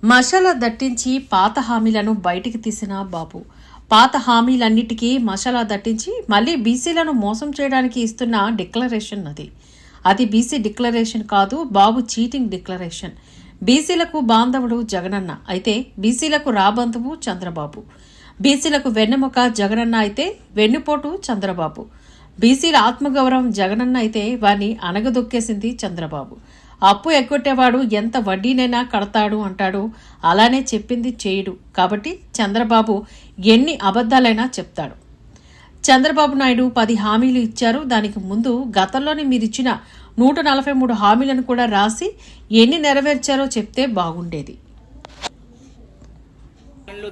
మసాలా దట్టించి పాత హామీలను బయటికి తీసిన బాబు. పాత హామీలన్నిటికీ మసాలా దట్టించి మళ్లీ బీసీలను మోసం చేయడానికి ఇస్తున్న డిక్లరేషన్ అది బీసీ డిక్లరేషన్ కాదు, బాబు చీటింగ్ డిక్లరేషన్. బీసీలకు బాంధవుడు జగనన్న అయితే బీసీలకు రాబంధువు చంద్రబాబు. బీసీలకు వెన్నెముక జగనన్న అయితే వెన్నుపోటు చంద్రబాబు. బీసీల ఆత్మగౌరవం జగనన్న అయితే వారిని అణగదొక్కేసింది చంద్రబాబు. అప్పు ఎగ్గొట్టేవాడు ఎంత వడ్డీనైనా కడతాడు అంటాడు, అలానే చెప్పింది చేయడు. కాబట్టి చంద్రబాబు ఎన్ని అబద్ధాలైనా చెప్తాడు. చంద్రబాబు నాయుడు 10 హామీలు ఇచ్చారు. దానికి ముందు గతంలోనే మీరిచ్చిన 143 హామీలను కూడా రాసి ఎన్ని నెరవేర్చారో చెప్తే బాగుండేది.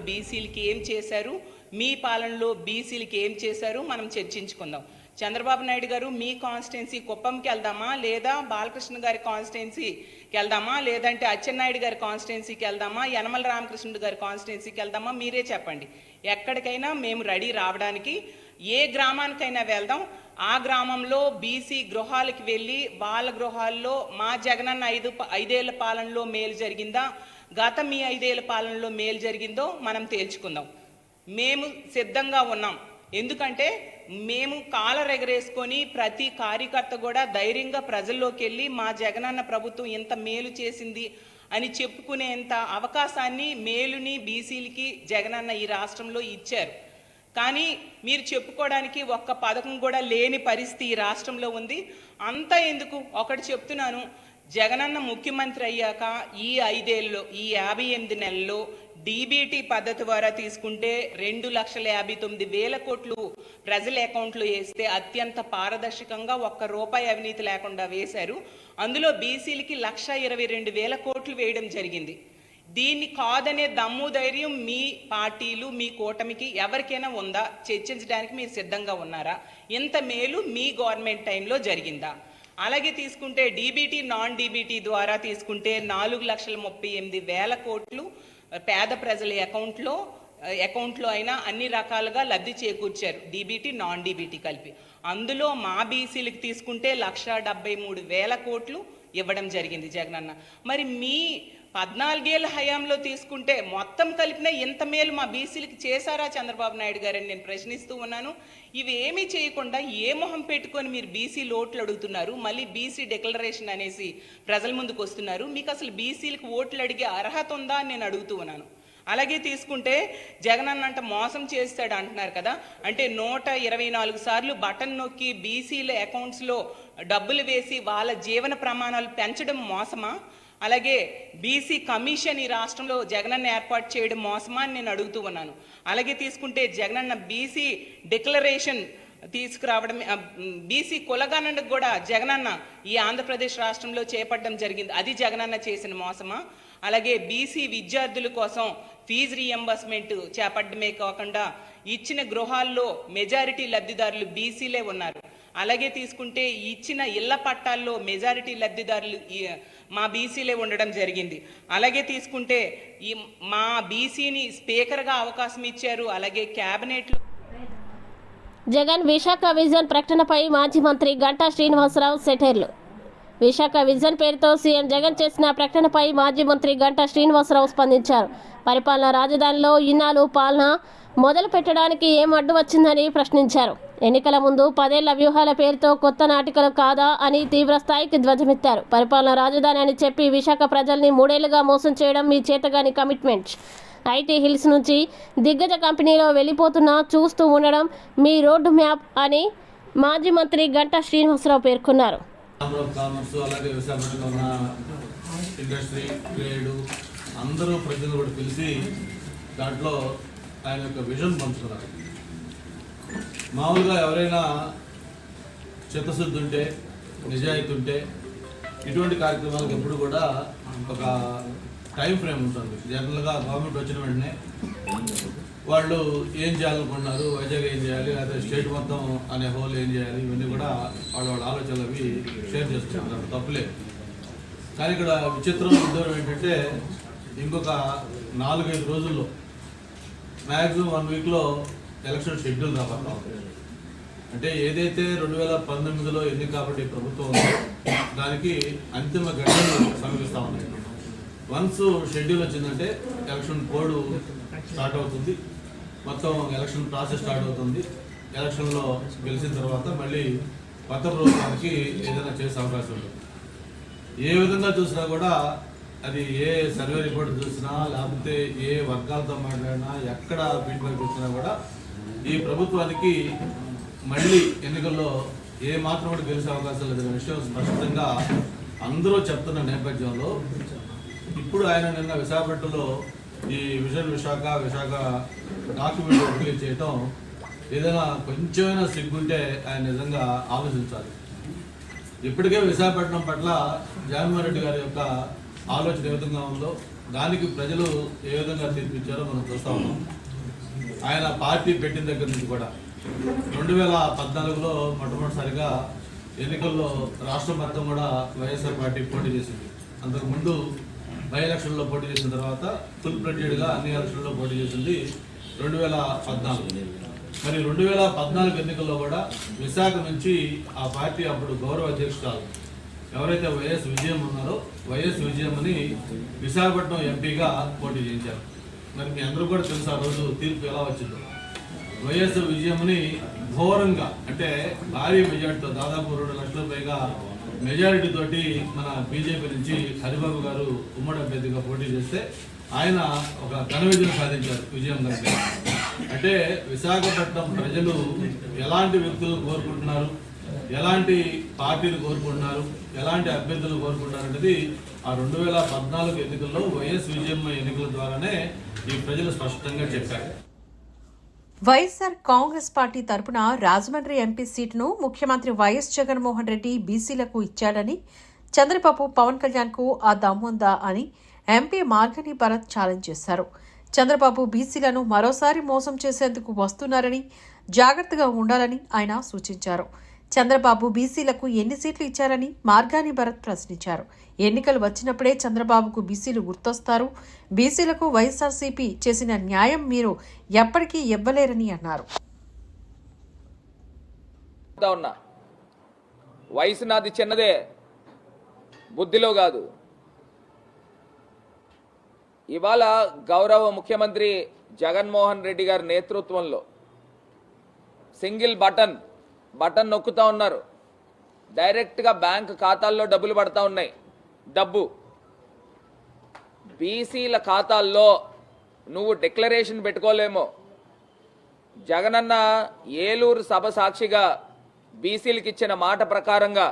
బీసీలకి ఏం చేశారు, మీ పాలనలో బీసీలకి ఏం చేశారు మనం చర్చించుకుందాం. చంద్రబాబు నాయుడు గారు మీ కాన్స్టిట్యున్సీ కుప్పంకి వెళ్దామా, లేదా బాలకృష్ణ గారి కాన్స్టిట్యున్సీకి వెళ్దామా, లేదంటే అచ్చెన్నాయుడు గారి కాన్స్టిట్యున్సీకి వెళ్దామా, యనమల రామకృష్ణుడు గారి కాన్స్టిట్యున్సీకి వెళ్దామా, మీరే చెప్పండి. ఎక్కడికైనా మేము రెడీ రావడానికి, ఏ గ్రామానికైనా వెళ్దాం. ఆ గ్రామంలో బీసీ గృహాలకు వెళ్ళి వాళ్ళ గృహాల్లో మా జగనన్న 5 పాలనలో మేలు జరిగిందా, గత మీ 5 పాలనలో మేలు జరిగిందో మనం తేల్చుకుందాం. మేము సిద్ధంగా ఉన్నాం. ఎందుకంటే మేము కాలర్ ఎగరేసుకొని ప్రతి కార్యకర్త కూడా ధైర్యంగా ప్రజల్లోకి వెళ్ళి మా జగనన్న ప్రభుత్వం ఇంత మేలు చేసింది అని చెప్పుకునేంత అవకాశాన్ని, మేలుని బీసీలకి జగనన్న ఈ రాష్ట్రంలో ఇచ్చారు. కానీ మీరు చెప్పుకోవడానికి ఒక్క పథకం కూడా లేని పరిస్థితి ఈ రాష్ట్రంలో ఉంది. అంతా ఎందుకు, ఒకటి చెప్తున్నాను. జగనన్న ముఖ్యమంత్రి అయ్యాక ఈ 5 ఏళ్ళలో, ఈ 58 నెలల్లో డీబీటీ పద్ధతి ద్వారా తీసుకుంటే 2,59,000 కోట్లు ప్రజల అకౌంట్లో వేస్తే అత్యంత పారదర్శకంగా ₹1 అవినీతి లేకుండా వేశారు. అందులో బీసీలకి 1,22,000 కోట్లు వేయడం జరిగింది. దీన్ని కాదనే దమ్ము ధైర్యం మీ పార్టీలు, మీ కూటమికి ఎవరికైనా ఉందా? చర్చించడానికి మీరు సిద్ధంగా ఉన్నారా? ఇంత మేలు మీ గవర్నమెంట్ టైంలో జరిగిందా? అలాగే తీసుకుంటే డీబీటీ, నాన్ డీబీటీ ద్వారా తీసుకుంటే 4,38,000 కోట్లు పేద ప్రజల అకౌంట్లో అయినా అన్ని రకాలుగా లబ్ధి చేకూర్చారు, డీబీటీ నాన్ డీబీటీ కలిపి. అందులో మా బీసీలకు తీసుకుంటే 1,73,000 కోట్లు ఇవ్వడం జరిగింది జగనన్న. మరి మీ 14 ఏళ్ళ హయాంలో తీసుకుంటే మొత్తం కలిపిన ఇంత మేలు మా బీసీలకి చేశారా చంద్రబాబు నాయుడు గారని నేను ప్రశ్నిస్తూ ఉన్నాను. ఇవి ఏమీ చేయకుండా ఏ మొహం పెట్టుకొని మీరు బీసీ ఓట్లు అడుగుతున్నారు, మళ్ళీ బీసీ డిక్లరేషన్ అనేసి ప్రజల ముందుకు వస్తున్నారు. మీకు అసలు బీసీలకు ఓట్లు అడిగే అర్హత ఉందా అని నేను అడుగుతూ ఉన్నాను. అలాగే తీసుకుంటే జగనన్న అంట మోసం చేస్తాడు అంటున్నారు కదా, అంటే 124 సార్లు బటన్ నొక్కి బీసీల అకౌంట్స్లో డబ్బులు వేసి వాళ్ళ జీవన ప్రమాణాలు పెంచడం మోసమా? అలాగే బీసీ కమిషన్ ఈ రాష్ట్రంలో జగనన్న ఏర్పాటు చేయడం మోసమా అని నేను అడుగుతూ ఉన్నాను. అలాగే తీసుకుంటే జగనన్న బీసీ డిక్లరేషన్ తీసుకురావడం, బీసీ కులగణనకు కూడా జగనన్న ఈ ఆంధ్రప్రదేశ్ రాష్ట్రంలో చేపట్టడం జరిగింది. అది జగనన్న చేసిన మోసమా? అలాగే బీసీ విద్యార్థుల కోసం ఫీజు రీఎంబర్స్మెంట్ చేపట్టడమే కాకుండా ఇచ్చిన గృహాల్లో మెజారిటీ లబ్ధిదారులు బీసీలే ఉన్నారు. అలాగే తీసుకుంటే ఇచ్చిన ఇళ్ల పట్టాల్లో మెజారిటీ లబ్ధిదారులు మా బీసీలే ఉండడం జరిగింది. అలాగే తీసుకుంటే ఈ మా బీసీని స్పీకర్గా అవకాశం ఇచ్చారు. అలాగే క్యాబినెట్లో జగన్ విశాఖ విజన్ ప్రకటనపై మాజీ మంత్రి గంటా శ్రీనివాసరావు సెటైర్లు. విశాఖ విజన్ పేరుతో సీఎం జగన్ చేసిన ప్రకటనపై మాజీ మంత్రి గంటా శ్రీనివాసరావు స్పందించారు. పరిపాలనా రాజధానిలో ఇన్నాళ్ళు పాలన మొదలు పెట్టడానికి ఏం అడ్డు వచ్చిందని ప్రశ్నించారు. ఎన్నికల ముందు 10 ఏళ్ల వ్యూహాల పేరుతో కొత్త నాటికలు కాదా అని తీవ్ర స్థాయికి ధ్వజమెత్తారు. పరిపాలనా రాజధాని అని చెప్పి విశాఖ ప్రజల్ని 3 ఏళ్లుగా మోసం చేయడం మీ చేతగాని కమిట్మెంట్. ఐటీ హిల్స్ నుంచి దిగ్గజ కంపెనీలో వెళ్ళిపోతున్నా చూస్తూ ఉండడం మీ రోడ్డు మ్యాప్ అని మాజీ మంత్రి గంటా శ్రీనివాసరావు పేర్కొన్నారు. అలాగే విశాఖపట్నంలో ఉన్న ఇండస్ట్రీ, ట్రేడ్ అందరూ ప్రజలు కూడా పిలిచి దాంట్లో ఆయన యొక్క విజన్ పంచుకున్నారు. మామూలుగా ఎవరైనా చిత్తశుద్ధి ఉంటే, నిజాయితీ ఉంటే ఇటువంటి కార్యక్రమాలకు ఎప్పుడు కూడా ఒక టైం ఫ్రేమ్ ఉంటుంది. జనరల్గా గవర్నమెంట్ వచ్చిన వెంటనే వాళ్ళు ఏం చేయాలనుకుంటున్నారు, వైజాగ్ ఏం చేయాలి, లేదా స్టేట్ మొత్తం అనే హోల్ ఏం చేయాలి, ఇవన్నీ కూడా వాళ్ళ ఆలోచనలు అవి షేర్ చేసుకుంటారు, తప్పులేదు. కానీ ఇక్కడ విచిత్రం ఉద్యోగం ఏంటంటే ఇంకొక 4-5 రోజుల్లో మ్యాక్సిమం 1 వీక్లో ఎలక్షన్ షెడ్యూల్ రాబోతా ఉంది. అంటే ఏదైతే 2019లో ఎన్నిక కాబట్టి ప్రభుత్వం ఉందో దానికి అంతిమ గడువులు సమీపిస్తూ ఉన్నాయి. వన్స్ షెడ్యూల్ వచ్చిందంటే ఎలక్షన్ కోడ్ స్టార్ట్ అవుతుంది, మొత్తం ఎలక్షన్ ప్రాసెస్ స్టార్ట్ అవుతుంది. ఎలక్షన్లో గెలిచిన తర్వాత మళ్ళీ కొత్త ప్రభుత్వానికి ఏదైనా చేసే అవకాశం ఉంటుంది. ఏ విధంగా చూసినా కూడా అది ఏ సర్వే రిపోర్ట్ చూసినా లేకపోతే ఏ వర్గాలతో మాట్లాడినా ఎక్కడ ఫీడ్బ్యాక్ చూసినా కూడా ఈ ప్రభుత్వానికి మళ్ళీ ఎన్నికల్లో ఏ మాత్రం కూడా గెలిచే అవకాశం లేదనే విషయం స్పష్టంగా అందరూ చెప్తున్న నేపథ్యంలో ఇప్పుడు ఆయన నిన్న విశాఖపట్నంలో ఈ విశాఖ డాక్యుమెంట్ రిలీజ్ చేయటం ఏదైనా కొంచెమైనా సిగ్గుంటే ఆయన నిజంగా ఆలోచించాలి. ఇప్పటికే విశాఖపట్నం పట్ల జగన్మోహన్ రెడ్డి గారి యొక్క ఆలోచన ఏ విధంగా ఉందో దానికి ప్రజలు ఏ విధంగా తీర్పిచ్చారో మనం చూస్తూ ఉన్నాం. ఆయన పార్టీ పెట్టిన దగ్గర నుంచి కూడా 2014లో మొట్టమొదటిసారిగా ఎన్నికల్లో రాష్ట్రం మొత్తం కూడా వైఎస్ఆర్ పార్టీ పోటీ చేసింది. అంతకుముందు బై ఎలక్షన్లో పోటీ చేసిన తర్వాత ఫుల్ ఫ్లెడ్జెడ్గా అన్ని ఎలక్షన్లో పోటీ చేసింది 2014. మరి 2014 ఎన్నికల్లో కూడా విశాఖ నుంచి ఆ పార్టీ అప్పుడు గౌరవ అధ్యక్షురాలు ఎవరైతే వైఎస్ విజయం ఉన్నారో వైఎస్ విజయమ్మని విశాఖపట్నం ఎంపీగా పోటీ చేయించారు. మరి మీ అందరూ కూడా తెలుసు ఆ రోజు తీర్పు ఎలా వచ్చిందో. వైఎస్ విజయమ్మని ఘోరంగా అంటే భారీ మెజార్టీతో దాదాపు 2 లక్షల పైగా మెజారిటీ తోటి మన బీజేపీ నుంచి హరిబాబు గారు ఉమ్మడి అభ్యర్థిగా పోటీ చేస్తే ఆయన ఒక ఘన విజయం సాధించారు విజయం గారికి. అంటే విశాఖపట్నం ప్రజలు ఎలాంటి వ్యక్తులు కోరుకుంటున్నారు, ఎలాంటి పార్టీలు కోరుకుంటున్నారు, ఎలాంటి అభ్యర్థులు కోరుకుంటున్నారు అనేది ఆ 2014 ఎన్నికల్లో వైఎస్ విజయమ్మ ఎన్నికల ద్వారానే ఈ ప్రజలు స్పష్టంగా చెప్పారు. వైఎస్ఆర్ కాంగ్రెస్ పార్టీ తరపున రాజమండ్రి ఎంపీ సీటును ముఖ్యమంత్రి వైఎస్ జగన్మోహన్ రెడ్డి బీసీలకు ఇచ్చాడని, చంద్రబాబు పవన్ కళ్యాణ్కు ఆ దమ్ముందా అని ఎంపీ మార్గని భరత్ ఛాలెంజ్ చేశారు. చంద్రబాబు బీసీలను మరోసారి మోసం చేసేందుకు వస్తున్నారని, జాగ్రత్తగా ఉండాలని ఆయన సూచించారు. చంద్రబాబు బీసీలకు ఎన్ని సీట్లు ఇచ్చారని మార్గాని భరత్ ప్రశ్నించారు. ఎన్నికలు వచ్చినప్పుడే చంద్రబాబుకు బీసీలు గుర్తొస్తారు. బీసీలకు వైఎస్ఆర్సీపీ చేసిన న్యాయం మీరు ఎప్పటికీ ఇవ్వలేరని అన్నారు. వయసు నాది చిన్నదే, బుద్ధిలో కాదు. ఇవాళ గౌరవ ముఖ్యమంత్రి జగన్మోహన్ రెడ్డి గారి నేతృత్వంలో సింగిల్ బటన్ నొక్కుతా ఉన్నారు. డైరెక్ట్గా బ్యాంక్ ఖాతాల్లో డబ్బులు పడతా ఉన్నాయి. డబ్బు బీసీల ఖాతాల్లో నువ్వు డిక్లరేషన్ పెట్టుకోలేమో. జగనన్న ఏలూరు సభ సాక్షిగా బీసీలకు ఇచ్చిన మాట ప్రకారంగా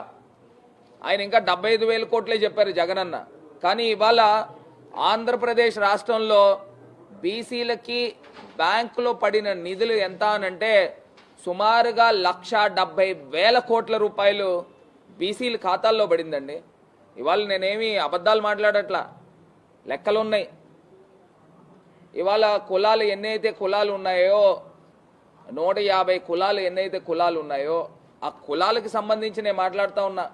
ఆయన ఇంకా 75,000 కోట్లే చెప్పారు జగనన్న. కానీ ఇవాళ ఆంధ్రప్రదేశ్ రాష్ట్రంలో బీసీలకి బ్యాంకులో పడిన నిధులు ఎంత అనంటే సుమారుగా 170,000 కోట్ల రూపాయలు బీసీల ఖాతాల్లో పడిందండి. ఇవాళ నేనేమి అబద్ధాలు మాట్లాడట్లా, లెక్కలున్నాయి. ఇవాళ కులాలు ఎన్నైతే కులాలు ఉన్నాయో 150 కులాలు ఎన్నైతే కులాలు ఉన్నాయో ఆ కులాలకు సంబంధించి నేను మాట్లాడుతూ ఉన్నా.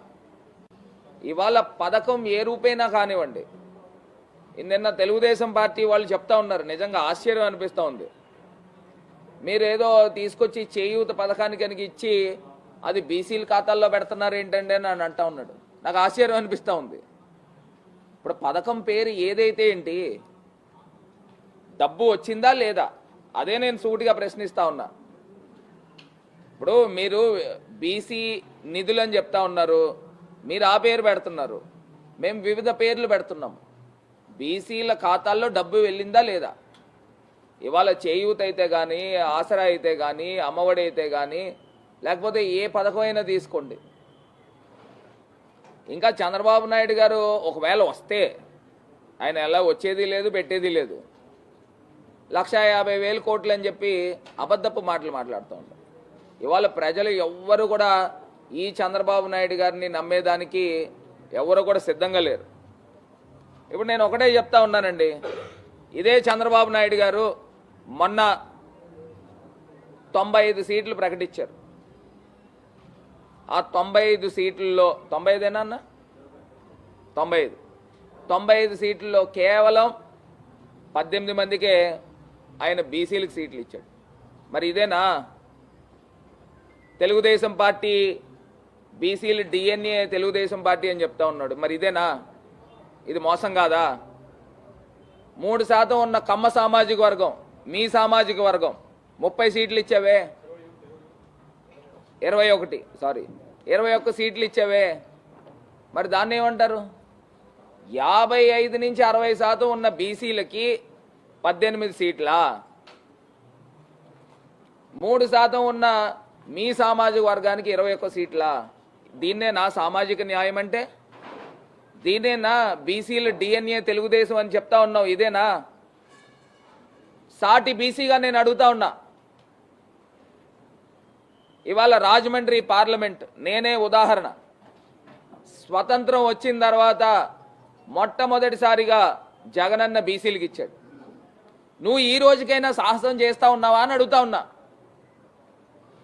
ఇవాళ పథకం ఏ రూపైనా కానివ్వండి, నిన్న తెలుగుదేశం పార్టీ వాళ్ళు చెప్తా ఉన్నారు, నిజంగా ఆశ్చర్యం అనిపిస్తూ ఉంది. మీరేదో తీసుకొచ్చి చేయూత పథకానికి కనుక ఇచ్చి అది బీసీల ఖాతాల్లో పెడుతున్నారు ఏంటండి అని అంటా ఉన్నాడు. నాకు ఆశ్చర్యం అనిపిస్తూ ఉంది. ఇప్పుడు పథకం పేరు ఏదైతే ఏంటి, డబ్బు వచ్చిందా లేదా, అదే నేను సూటిగా ప్రశ్నిస్తా ఉన్నా. ఇప్పుడు మీరు బీసీ నిధులు అని చెప్తా ఉన్నారు, మీరు ఆ పేరు పెడుతున్నారు, మేము వివిధ పేర్లు పెడుతున్నాం. బీసీల ఖాతాల్లో డబ్బు వెళ్ళిందా లేదా? ఇవాళ చేయూత అయితే కానీ, ఆసరా అయితే కానీ, అమ్మఒడి అయితే కానీ, లేకపోతే ఏ పథకమైనా తీసుకోండి. ఇంకా చంద్రబాబు నాయుడు గారు ఒకవేళ వస్తే, ఆయన ఎలా వచ్చేది లేదు పెట్టేది లేదు, 150,000 కోట్లు అని చెప్పి అబద్ధపు మాటలు మాట్లాడుతూ ఉంటారు. ఇవాళ ప్రజలు ఎవ్వరు కూడా ఈ చంద్రబాబు నాయుడు గారిని నమ్మేదానికి ఎవరు కూడా సిద్ధంగా లేరు. ఇప్పుడు నేను ఒకటే చెప్తా ఉన్నానండి, ఇదే చంద్రబాబు నాయుడు గారు మొన్న 95 సీట్లు ప్రకటించారు. ఆ 95 సీట్లలో 95 అన్న 95 సీట్లలో కేవలం 18 మందికే ఆయన బీసీలకు సీట్లు ఇచ్చాడు. మరి ఇదేనా తెలుగుదేశం పార్టీ? బీసీలు డిఎన్ఏ తెలుగుదేశం పార్టీ అని చెప్తా ఉన్నాడు. మరి ఇదేనా? ఇది మోసం కాదా? 3% ఉన్న కమ్మ సామాజిక వర్గం, మీ సామాజిక వర్గం 30 సీట్లు ఇచ్చావే, 21 సీట్లు ఇచ్చావే. మరి దాన్ని ఏమంటారు? 55 నుంచి 60% ఉన్న బీసీలకి 18 సీట్లా? 3% ఉన్న మీ సామాజిక వర్గానికి 21 సీట్లా? దీన్నే నా సామాజిక న్యాయం అంటే? దీనేనా బీసీలు డిఎన్ఏ తెలుగుదేశం అని చెప్తా ఉన్నావు? ఇదేనా? సాటి బీసీగా నేను అడుగుతా ఉన్నా. ఇవాళ రాజమండ్రి పార్లమెంట్ నేనే ఉదాహరణ. స్వతంత్రం వచ్చిన తర్వాత మొట్టమొదటిసారిగా జగనన్న బీసీలకు ఇచ్చాడు. నువ్వు ఈ రోజుకైనా సాహసం చేస్తా ఉన్నావా అని అడుగుతా ఉన్నా.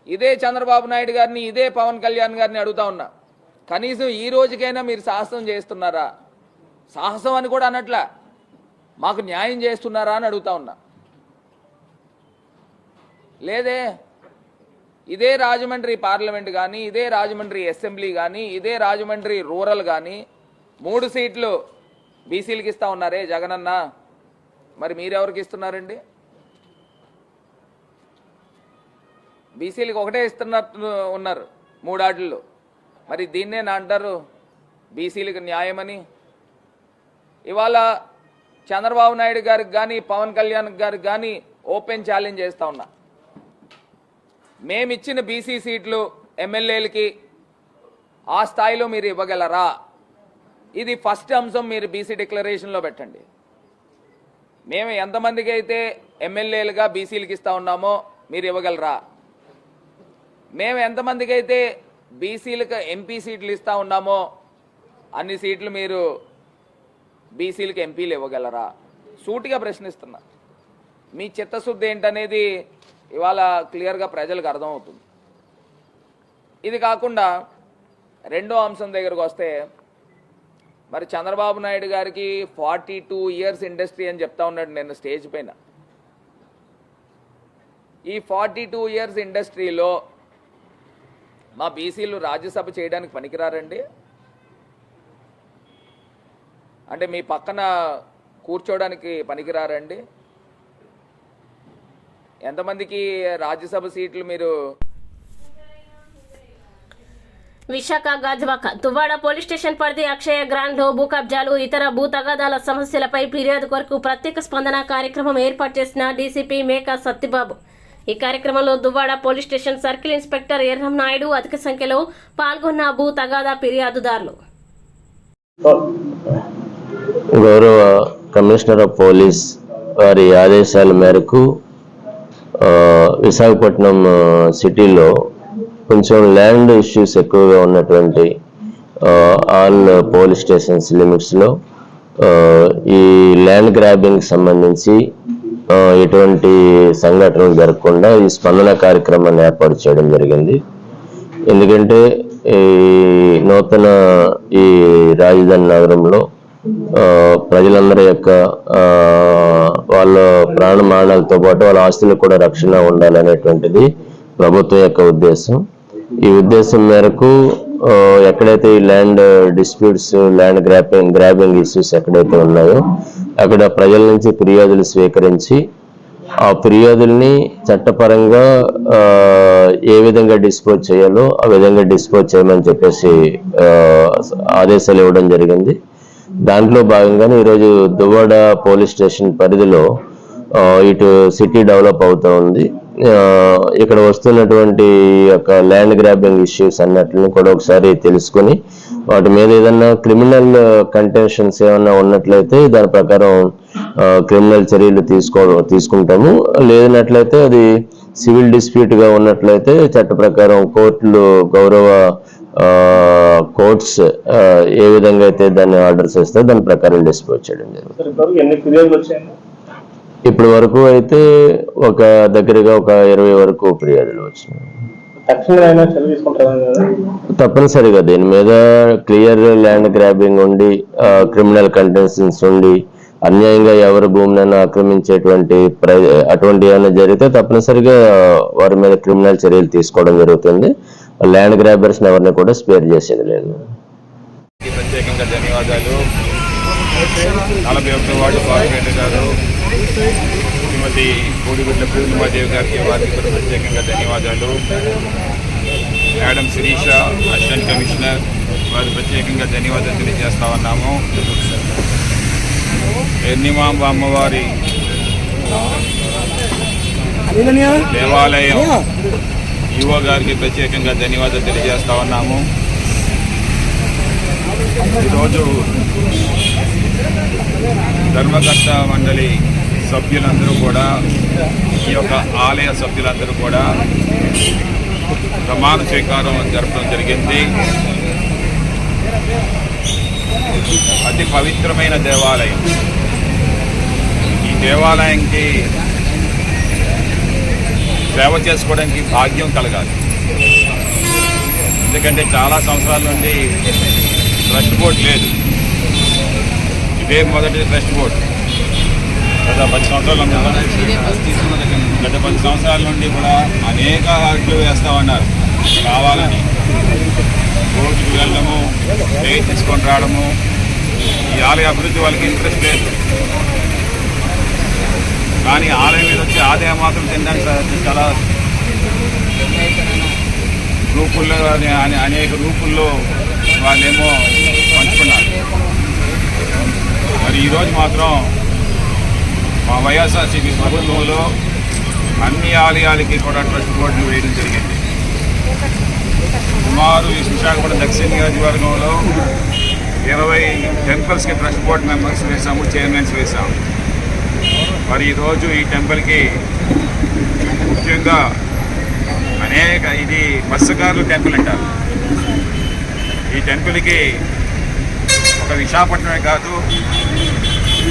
ఇదే చంద్రబాబు నాయుడు గారిని, ఇదే పవన్ కళ్యాణ్ గారిని అడుగుతా ఉన్నా. కనీసం ఈ రోజుకైనా మీరు సాహసం చేస్తున్నారా? సాహసం అని కూడా అనట్లా, మాకు న్యాయం చేస్తున్నారా అని అడుగుతా ఉన్నా. లేదే. ఇదే రాజమండ్రి పార్లమెంట్ కానీ, ఇదే రాజమండ్రి అసెంబ్లీ కానీ, ఇదే రాజమండ్రి రూరల్ కానీ 3 సీట్లు బీసీలకు ఇస్తా ఉన్నారే జగనన్న. మరి మీరెవరికి ఇస్తున్నారండి? బీసీలకు ఒకటే ఇస్తున్నట్టు ఉన్నారు 3 ఆటల్లో. మరి దీన్నే నా అంటారు బీసీలకు న్యాయమని? ఇవాళ చంద్రబాబు నాయుడు గారికి కానీ, పవన్ కళ్యాణ్ గారికి కానీ ఓపెన్ ఛాలెంజ్ చేస్తా ఉన్నా. మేమిచ్చిన బీసీ సీట్లు ఎమ్మెల్యేలకి ఆ స్థాయిలో మీరు ఇవ్వగలరా? ఇది ఫస్ట్ అంశం. మీరు బీసీ డిక్లరేషన్లో పెట్టండి. మేము ఎంతమందికి అయితే ఎమ్మెల్యేలుగా బీసీలకు ఇస్తా ఉన్నామో మీరు ఇవ్వగలరా? మేము ఎంతమందికి అయితే బీసీలకు ఎంపీ సీట్లు ఇస్తా ఉన్నామో అన్ని సీట్లు మీరు బీసీలకు ఎంపీలు ఇవ్వగలరా? సూటిగా ప్రశ్నిస్తున్నా. మీ చిత్తశుద్ధి ఏంటనేది ఇవాళ క్లియర్గా ప్రజలకు అర్థమవుతుంది. ఇది కాకుండా రెండో అంశం దగ్గరకు వస్తే, మరి చంద్రబాబు నాయుడు గారికి 42 ఇయర్స్ ఇండస్ట్రీ అని చెప్తా ఉన్నాడు నేను స్టేజ్ పైన. ఈ 42 ఇయర్స్ ఇండస్ట్రీలో మా బీసీలు రాజ్యసభ చేయడానికి పనికిరారండి? అంటే మీ పక్కన కూర్చోడానికి పనికిరారండి? ఎంతమందికి రాజ్యసభ సీట్లు మీరు? విశాఖ గాజువాక దువ్వాడ పోలీస్ స్టేషన్ పరిధి అక్షయ గ్రాండ్ లో భూ కబ్జాలు, ఇతర భూ తగాదాల సమస్యలపై ఫిర్యాదు కొరకు ప్రత్యేక స్పందన కార్యక్రమం ఏర్పాటు చేసిన డీసీపీ మేకా సత్యబాబు. ఈ కార్యక్రమంలో Duvvada police station circle inspector Yerram Naidu అధిక సంఖ్యలో పాల్గొన్న భూ తగాదా ఫిర్యాదుదారులు. గౌరవ కమిషనర్ ఆఫ్ పోలీస్ వారి ఆదేశాల మేరకు విశాఖపట్నం సిటీలో కొంచెం ల్యాండ్ ఇష్యూస్ ఎక్కువగా ఉన్నటువంటి ఆల్ పోలీస్ స్టేషన్స్ లిమిట్స్లో ఈ ల్యాండ్ గ్రాబింగ్ సంబంధించి ఎటువంటి సంఘటనలు జరగకుండా ఈ స్పందన కార్యక్రమాన్ని ఏర్పాటు చేయడం జరిగింది. ఎందుకంటే ఈ నూతన ఈ రాజధాని నగరంలో ప్రజలందరి యొక్క వాళ్ళ ప్రాణమానాలతో పాటు వాళ్ళ ఆస్తులకు కూడా రక్షణ ఉండాలనేటువంటిది ప్రభుత్వం యొక్క ఉద్దేశం. ఈ ఉద్దేశం మేరకు ఎక్కడైతే ఈ land disputes, land grabbing issues ఎక్కడైతే ఉన్నాయో అక్కడ ప్రజల నుంచి ఫిర్యాదులు స్వీకరించి ఆ ఫిర్యాదుల్ని చట్టపరంగా ఏ విధంగా డిస్పోజ్ చేయాలో ఆ విధంగా డిస్పోజ్ చేయమని చెప్పేసి ఆదేశాలు ఇవ్వడం జరిగింది. దాంట్లో భాగంగానే ఈరోజు దువ్వాడ పోలీస్ స్టేషన్ పరిధిలో ఇటు సిటీ డెవలప్ అవుతూ ఉంది. ఇక్కడ వస్తున్నటువంటి యొక్క ల్యాండ్ గ్రాబింగ్ ఇష్యూస్ అన్నట్లని కూడా ఒకసారి తెలుసుకొని వాటి మీద ఏదన్నా క్రిమినల్ కంటెన్షన్స్ ఏమన్నా ఉన్నట్లయితే దాని ప్రకారం క్రిమినల్ చర్యలు తీసుకుంటాము. లేదన్నట్లయితే అది సివిల్ డిస్ప్యూట్గా ఉన్నట్లయితే చట్ట ప్రకారం కోర్టులు, గౌరవ కోర్ట్స్ ఏ విధంగా అయితే దాన్ని ఆర్డర్స్ ఇస్తారో దాని ప్రకారం డిస్పోజ్ చేయడం జరుగుతుంది. ఇప్పటి వరకు అయితే ఒక దగ్గరగా ఒక 20 వరకు ఫిర్యాదులు వచ్చినాయి. తప్పనిసరిగా దీని మీద క్లియర్ ల్యాండ్ గ్రాబింగ్ ఉండి, క్రిమినల్ కంటెన్షన్స్ ఉండి, అన్యాయంగా ఎవరి భూమిని ఆక్రమించేటువంటి అటువంటి ఏమైనా జరిగితే తప్పనిసరిగా వారి మీద క్రిమినల్ చర్యలు తీసుకోవడం జరుగుతుంది. ల్యాండ్ గ్రాబర్స్ ఎవరిని కూడా స్పేర్ చేసేది లేదు. ప్రత్యేకంగా ధన్యవాదాలు. 41వ వార్డు కార్పొరేటర్ గారు శ్రీమతి కోడిగుడ్ల పూర్ణిమాదేవి గారికి వారికి కూడా ప్రత్యేకంగా ధన్యవాదాలు. మేడం శిరీష అసిస్టెంట్ కమిషనర్ వారికి ప్రత్యేకంగా ధన్యవాదాలు తెలియజేస్తా ఉన్నాము. ఎర్నిమాంబ అమ్మవారి దేవాలయం ఈవో గారికి ప్రత్యేకంగా ధన్యవాదాలు తెలియజేస్తా ఉన్నాము. ఈరోజు ధర్మకర్త మండలి సభ్యులందరూ కూడా, ఈ యొక్క ఆలయ సభ్యులందరూ కూడా ప్రమాణ స్వీకారం జరపడం జరిగింది. అతి పవిత్రమైన దేవాలయం. ఈ దేవాలయానికి సేవ చేసుకోవడానికి భాగ్యం కలగాలి. ఎందుకంటే చాలా సంవత్సరాల నుండి ట్రస్ట్ బోర్డు లేదు. ఇదే మొదటి ట్రస్ట్ బోర్డు. గత 10 సంవత్సరాల నుండి కూడా అనేక అడ్లు వేస్తూ ఉన్నారు. కావాలని కోర్టుకు వెళ్ళడము, స్టే తీసుకొని రావడము. ఈ ఆలయ అభివృద్ధి వాళ్ళకి ఇంట్రెస్ట్ లేదు. కానీ ఆలయం మీద వచ్చే ఆదాయం మాత్రం తినడానికి చాలా రూపుల్లో అనేక రూపుల్లో వాళ్ళేమో పంచుకున్నారు. మరి ఈరోజు మాత్రం మా వైఎస్ఆర్సీపీ ప్రభుత్వంలో అన్ని ఆలయాలకి కూడా ట్రస్ట్ బోర్డులు వేయడం జరిగింది. సుమారు ఈ విశాఖపట్నం దక్షిణ నియోజకవర్గంలో 20 టెంపుల్స్కి ట్రస్ట్ బోర్డు మెంబర్స్ వేసాము, చైర్మన్స్ వేసాము. మరి ఈరోజు ఈ టెంపుల్కి ముఖ్యంగా ఇది మత్స్యకారుల టెంపుల్ అంటారు. ఈ టెంపుల్కి ఒక విశాఖపట్నమే కాదు,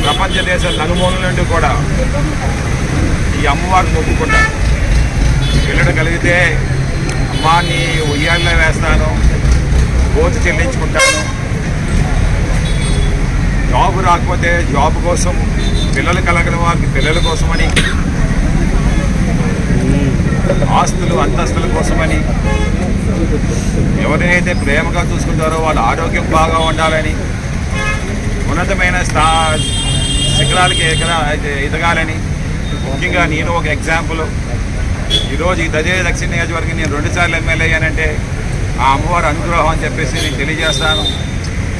ప్రపంచ దేశాల నలుమూలల నుండి కూడా ఈ అమ్మవారిని మొక్కుకుంటారు. వెళ్ళడం కలిగితే అమ్మా నీ ఉయ్యాల్లో వేస్తాను, కోతి చెల్లించుకుంటాను, జాబు రాకపోతే జాబ్ కోసం, పిల్లలు కలగని వారికి పిల్లల కోసమని, ఆస్తులు అంతస్తుల కోసమని, ఎవరినైతే ప్రేమగా చూసుకుంటారో వాళ్ళ ఆరోగ్యం బాగా ఉండాలని, ఉన్నతమైన శిఖరాలకి ఎదగాలని. ముఖ్యంగా నేను ఒక ఎగ్జాంపుల్. ఈరోజు ఈ దక్షిణ నియోజకవర్గం నేను 2 సార్లు ఎమ్మెల్యే అయ్యానంటే ఆ అమ్మవారి అనుగ్రహం అని చెప్పేసి నేను తెలియజేస్తాను.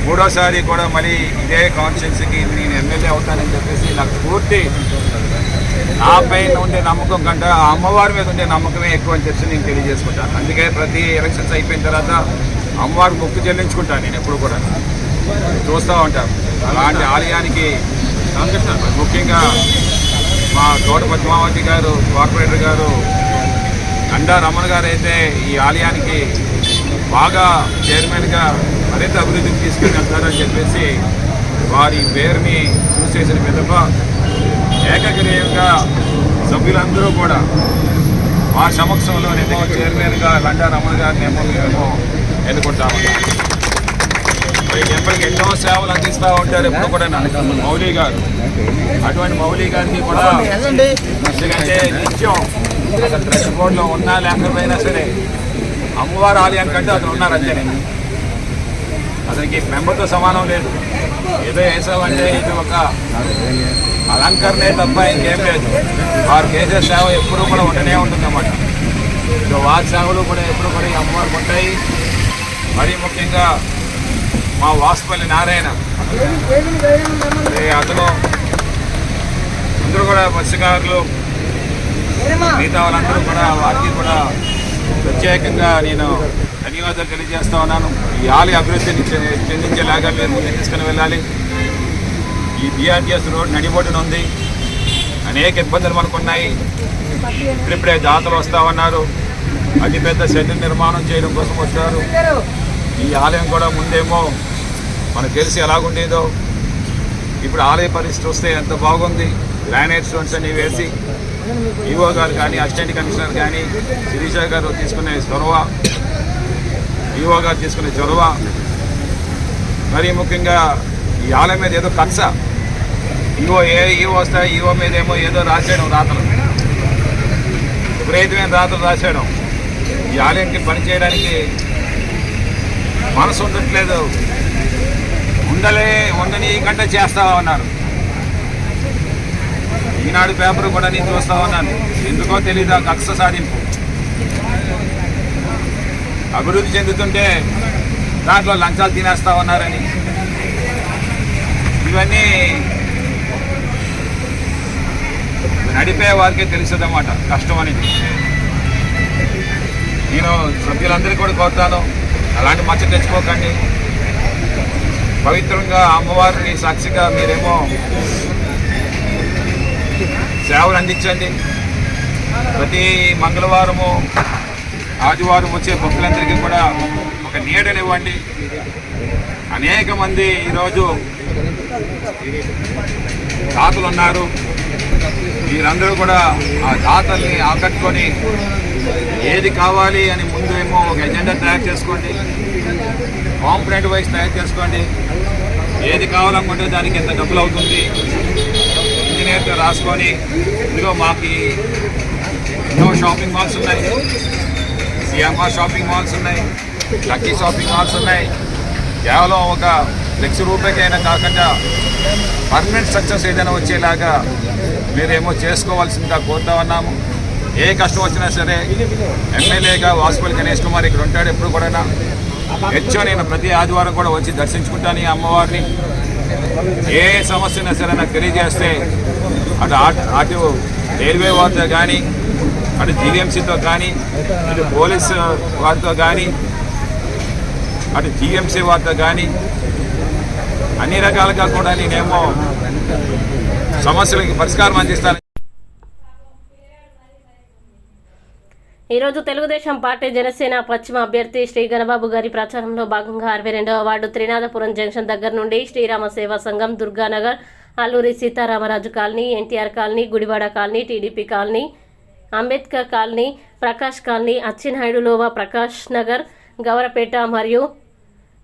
3వసారి కూడా మళ్ళీ ఇదే కాన్స్టిట్యున్సీకి నేను ఎమ్మెల్యే అవుతానని చెప్పేసి నాకు పూర్తి నా పైన ఉండే నమ్మకం కంటే ఆ అమ్మవారి మీద ఉండే నమ్మకమే ఎక్కువ అని చెప్పి నేను తెలియజేసుకుంటాను. అందుకే ప్రతి ఎలక్షన్స్ అయిపోయిన తర్వాత అమ్మవారికి మొక్కు చెల్లించుకుంటాను. నేను ఎప్పుడు కూడా చూస్తూ ఉంటాను. అలాంటి ఆలయానికి ముఖ్యంగా మా తోట పద్మావతి గారు, కార్పొరేటర్ గారు, అండా రమణ గారు అయితే ఈ ఆలయానికి బాగా చైర్మన్గా మరింత అభివృద్ధికి తీసుకుని వెళ్తారని చెప్పేసి వారి పేరుని చూసేసిన విధంగా ఏకగ్రీయంగా సభ్యులందరూ కూడా మా సమక్షంలో చైర్మన్గా లండా రమణ గారిని మేము ఎన్నుకుంటాము. ఈ టెంపుల్కి ఎన్నో సేవలు అందిస్తూ ఉంటారు ఎప్పుడు కూడా మౌలి గారు. అటువంటి మౌలి గారికి కూడా ఎందుకంటే నిత్యం అసలు ట్రస్ట్ బోర్డులో ఉన్నా లేకపోయినా సరే అమ్మవారి ఆలయానికంటే అతను ఉన్నారు అంతే. అతనికి మెంబర్తో సమానం లేదు. ఏదో వేసామంటే ఇది ఒక అలంకరణే తప్ప ఇంకేం లేదు. వారు చేసే సేవ ఎప్పుడూ కూడా ఉండనే ఉంటుందన్నమాట. సో వారి సేవలు కూడా ఎప్పుడు కూడా ఈ అమ్మవారికి ఉంటాయి. మరీ ముఖ్యంగా మా వాసుపల్లి నారాయణ అతను అందరూ కూడా మత్స్యకారులు, మిగతా వాళ్ళందరూ కూడా వారికి కూడా ప్రత్యేకంగా నేను ధన్యవాదాలు తెలియజేస్తా ఉన్నాను. ఈ ఆలయ అభివృద్ధిని చెందించేలాగా మీరు ముందుకు తీసుకుని వెళ్ళాలి. ఈ బిఆర్టీఎస్ రోడ్ నడిబొడ్డున ఉంది. అనేక ఇబ్బందులు మనకున్నాయి. ఇప్పుడిప్పుడే దాతలు వస్తూ ఉన్నారు. అతిపెద్ద షెడ్ నిర్మాణం చేయడం కోసం వచ్చారు. ఈ ఆలయం కూడా ముందేమో మనకు తెలిసి ఎలాగుండేదో ఇప్పుడు ఆలయ పరిస్థితి చూస్తే ఎంత బాగుంది. గ్రానైట్ స్టోన్స్ అన్ని వేసి ఈవో గారు కానీ, అసిస్టెంట్ కమిషనర్ కానీ, శిరీష గారు తీసుకునే చొరవ, ఈవో గారు తీసుకునే చొరవ, మరీ ముఖ్యంగా ఈ ఆలయం మీద ఏదో కక్ష. ఈవో వస్తాయి, ఈవో మీద ఏమో ఏదో రాసేయడం, రాతలు విపరీతమైన రాతలు రాసేయడం. ఈ ఆలయానికి పనిచేయడానికి మనసు ఉండట్లేదు. ఉండనీయకుండా చేస్తా ఉన్నారు. ఈనాడు పేపర్ కూడా నేను చూస్తా ఉన్నాను. ఎందుకో తెలీదు, కక్ష సాధింపు. అభివృద్ధి చెందుతుంటే దాంట్లో లంచాలు తినేస్తా ఉన్నారని, ఇవన్నీ నడిపే వారికే తెలుస్తుందన్నమాట కష్టం అనేది. నేను సభ్యులందరికీ కూడా కోరుతాను, అలాంటి మచ్చ తెచ్చుకోకండి. పవిత్రంగా అమ్మవారిని సాక్షిగా మీరేమో సేవలు అందించండి. ప్రతి మంగళవారము ఆదివారం వచ్చే భక్తులందరికీ కూడా ఒక నీడనివ్వండి. అనేక మంది ఈరోజు దాతలు ఉన్నారు. మీరందరూ కూడా ఆ దాతల్ని ఆకట్టుకొని ఏది కావాలి అని ముందు ఏమో ఒక ఎజెండా తయారు చేసుకోండి. కాంపొనెంట్ వైజ్ తయారు చేసుకోండి. ఏది కావాలనుకుంటే దానికి ఎంత డబ్బులు అవుతుంది ఇంజనీర్తో రాసుకొని, ఇదిగో మాకు ఎన్నో షాపింగ్ మాల్స్ ఉన్నాయి, సిఎంఆర్ షాపింగ్ మాల్స్ ఉన్నాయి, లక్కీ షాపింగ్ మాల్స్ ఉన్నాయి. కేవలం ఒక ₹1,00,000 కాకుండా పర్మనెంట్ సక్సెస్ ఏదైనా వచ్చేలాగా మీరేమో చేసుకోవాల్సిందిగా కోరుతా ఉన్నాము. ఏ కష్టం వచ్చినా సరే ఎమ్మెల్యేగా వాసుపల్లి గణేష్ కుమార్ ఇక్కడ ఉంటాడు. ఎప్పుడు కూడా నేను ప్రతి ఆదివారం కూడా వచ్చి దర్శించుకుంటాను ఈ అమ్మవారిని. ఏ సమస్య అయినా సరే నాకు తెలియజేస్తే అటు రైల్వే వారితో కానీ, అటు జీవీఎంసీతో కానీ, ఇటు పోలీసు వారితో కానీ, అటు జీఎంసీ వారితో కానీ అన్ని రకాలుగా కూడా నేనేమో సమస్యలకి పరిష్కారం అందిస్తాను. ఈరోజు తెలుగుదేశం పార్టీ జనసేన పశ్చిమ అభ్యర్థి శ్రీ గణబాబు గారి ప్రచారంలో భాగంగా 62వ వార్డు త్రినాథపురం జంక్షన్ దగ్గర నుండి Srirama Seva Sangham, Durganagar, Alluri Sitaramaraju colony, NTR colony, Gudivada colony, TDP colony, Ambedkar colony, Prakash colony, Atchinaidu Lova, Prakash Nagar, Gavarapeta మరియు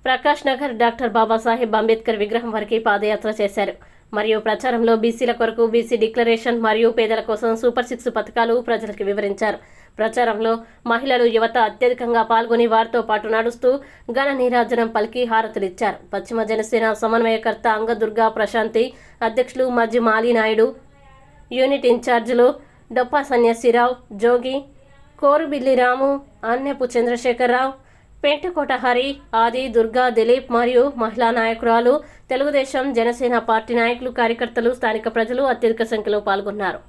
ప్రకాష్ నగర్ డాక్టర్ బాబాసాహెబ్ అంబేద్కర్ విగ్రహం వరకు పాదయాత్ర చేశారు. మరియు ప్రచారంలో బీసీల కొరకు బీసీ డిక్లరేషన్ మరియు పేదల కోసం సూపర్ 6 పథకాలు ప్రజలకు వివరించారు. ప్రచారంలో మహిళలు, యువత అత్యధికంగా పాల్గొని వారితో పాటు నడుస్తూ ఘన నీరాజనం పలికి హారతులిచ్చారు. పశ్చిమ జనసేన సమన్వయకర్త అంగదుర్గా ప్రశాంతి, అధ్యక్షులు మజ్జి మాలినాయుడు, యూనిట్ ఇన్ఛార్జీలు డొప్పా సన్యాసిరావు, జోగి, కోరుబిల్లి రాము, అన్నెపు చంద్రశేఖరరావు, పెంటకోట హరి, ఆది, దుర్గా, దిలీప్ మరియు మహిళా నాయకురాలు, తెలుగుదేశం జనసేన పార్టీ నాయకులు, కార్యకర్తలు, స్థానిక ప్రజలు అత్యధిక సంఖ్యలో పాల్గొన్నారు.